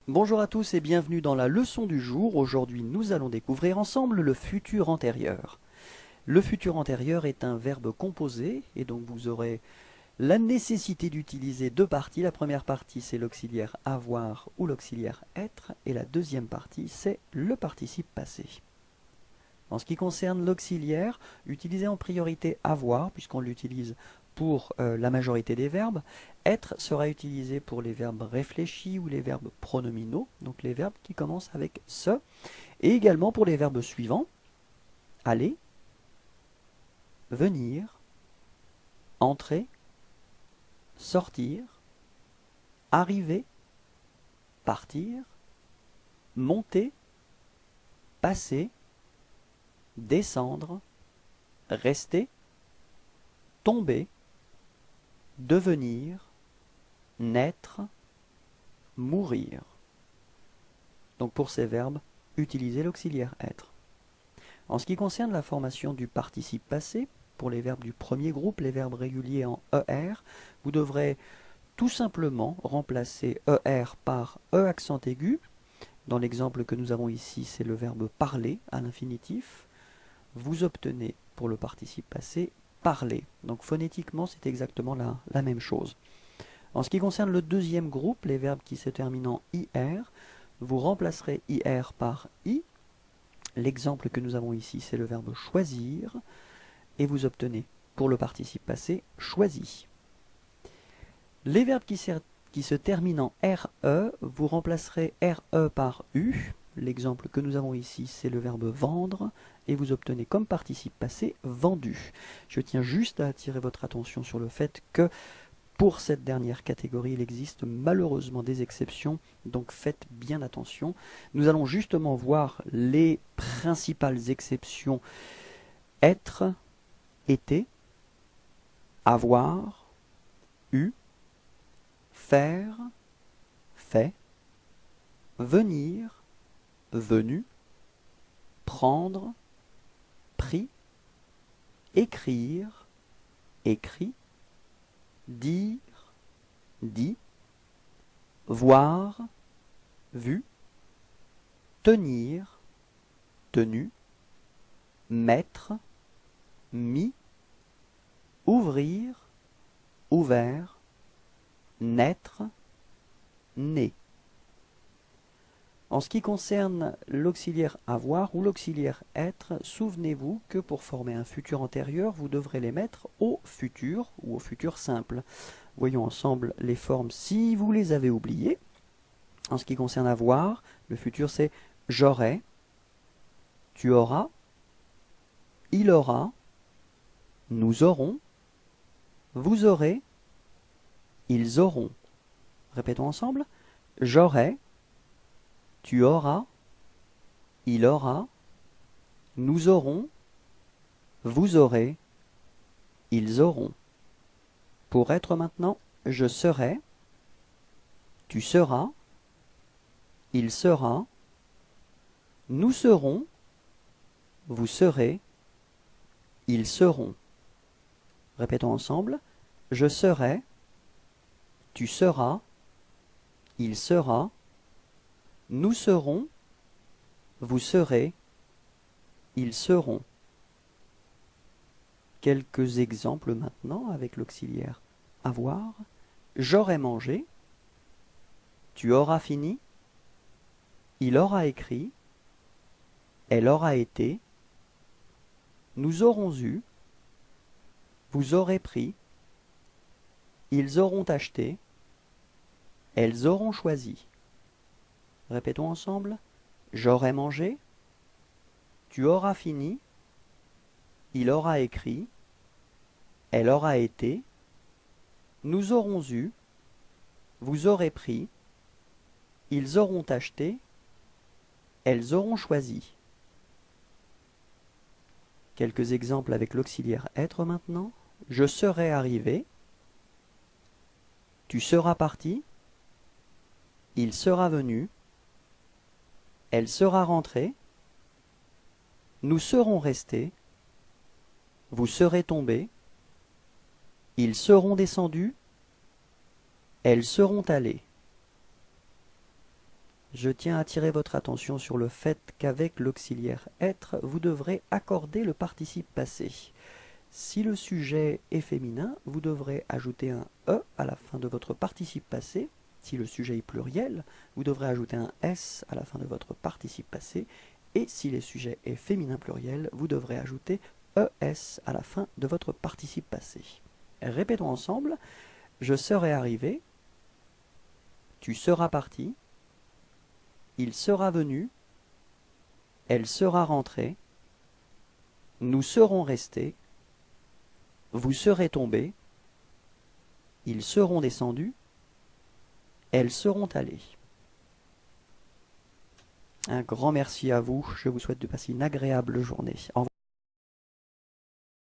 Bonjour à tous et bienvenue dans la leçon du jour. Aujourd'hui, nous allons découvrir ensemble le futur antérieur. Le futur antérieur est un verbe composé et donc vous aurez la nécessité d'utiliser deux parties. La première partie, c'est l'auxiliaire avoir ou l'auxiliaire être et la deuxième partie, c'est le participe passé. En ce qui concerne l'auxiliaire, utilisez en priorité avoir puisqu'on l'utilise pour la majorité des verbes. Être sera utilisé pour les verbes réfléchis ou les verbes pronominaux, donc les verbes qui commencent avec ce, et également pour les verbes suivants, aller, venir, entrer, sortir, arriver, partir, monter, passer, descendre, rester, tomber, devenir, naître, mourir. Donc pour ces verbes, utilisez l'auxiliaire être. En ce qui concerne la formation du participe passé, pour les verbes du premier groupe, les verbes réguliers en ER, vous devrez tout simplement remplacer ER par E accent aigu. Dans l'exemple que nous avons ici, c'est le verbe parler à l'infinitif. Vous obtenez pour le participe passé parler. Donc phonétiquement, c'est exactement la même chose. En ce qui concerne le deuxième groupe, les verbes qui se terminent en IR, vous remplacerez IR par I. L'exemple que nous avons ici, c'est le verbe choisir, et vous obtenez, pour le participe passé, choisi. Les verbes qui se terminent en RE, vous remplacerez RE par U. L'exemple que nous avons ici, c'est le verbe vendre, et vous obtenez comme participe passé vendu. Je tiens juste à attirer votre attention sur le fait que pour cette dernière catégorie, il existe malheureusement des exceptions, donc faites bien attention. Nous allons justement voir les principales exceptions: être, été, avoir, eu, faire, fait, venir, venu, prendre, pris, écrire, écrit, dire, dit, voir, vu, tenir, tenu, mettre, mis, ouvrir, ouvert, naître, né. En ce qui concerne l'auxiliaire avoir ou l'auxiliaire être, souvenez-vous que pour former un futur antérieur, vous devrez les mettre au futur ou au futur simple. Voyons ensemble les formes si vous les avez oubliées. En ce qui concerne avoir, le futur c'est j'aurai, tu auras, il aura, nous aurons, vous aurez, ils auront. Répétons ensemble. J'aurai, tu auras, il aura, nous aurons, vous aurez, ils auront. Pour être maintenant, je serai, tu seras, il sera, nous serons, vous serez, ils seront. Répétons ensemble. Je serai, tu seras, il sera, nous serons, vous serez, ils seront. Quelques exemples maintenant avec l'auxiliaire avoir. J'aurai mangé, tu auras fini, il aura écrit, elle aura été, nous aurons eu, vous aurez pris, ils auront acheté, elles auront choisi. Répétons ensemble. J'aurai mangé, tu auras fini, il aura écrit, elle aura été, nous aurons eu, vous aurez pris, ils auront acheté, elles auront choisi. Quelques exemples avec l'auxiliaire être maintenant. Je serai arrivé, tu seras parti, il sera venu, elle sera rentrée, nous serons restés, vous serez tombés, ils seront descendus, elles seront allées. Je tiens à attirer votre attention sur le fait qu'avec l'auxiliaire être, vous devrez accorder le participe passé. Si le sujet est féminin, vous devrez ajouter un E à la fin de votre participe passé. Si le sujet est pluriel, vous devrez ajouter un S à la fin de votre participe passé. Et si le sujet est féminin pluriel, vous devrez ajouter ES à la fin de votre participe passé. Répétons ensemble. Je serai arrivé. Tu seras parti. Il sera venu. Elle sera rentrée. Nous serons restés. Vous serez tombés. Ils seront descendus. Elles seront allées. Un grand merci à vous. Je vous souhaite de passer une agréable journée. Au revoir.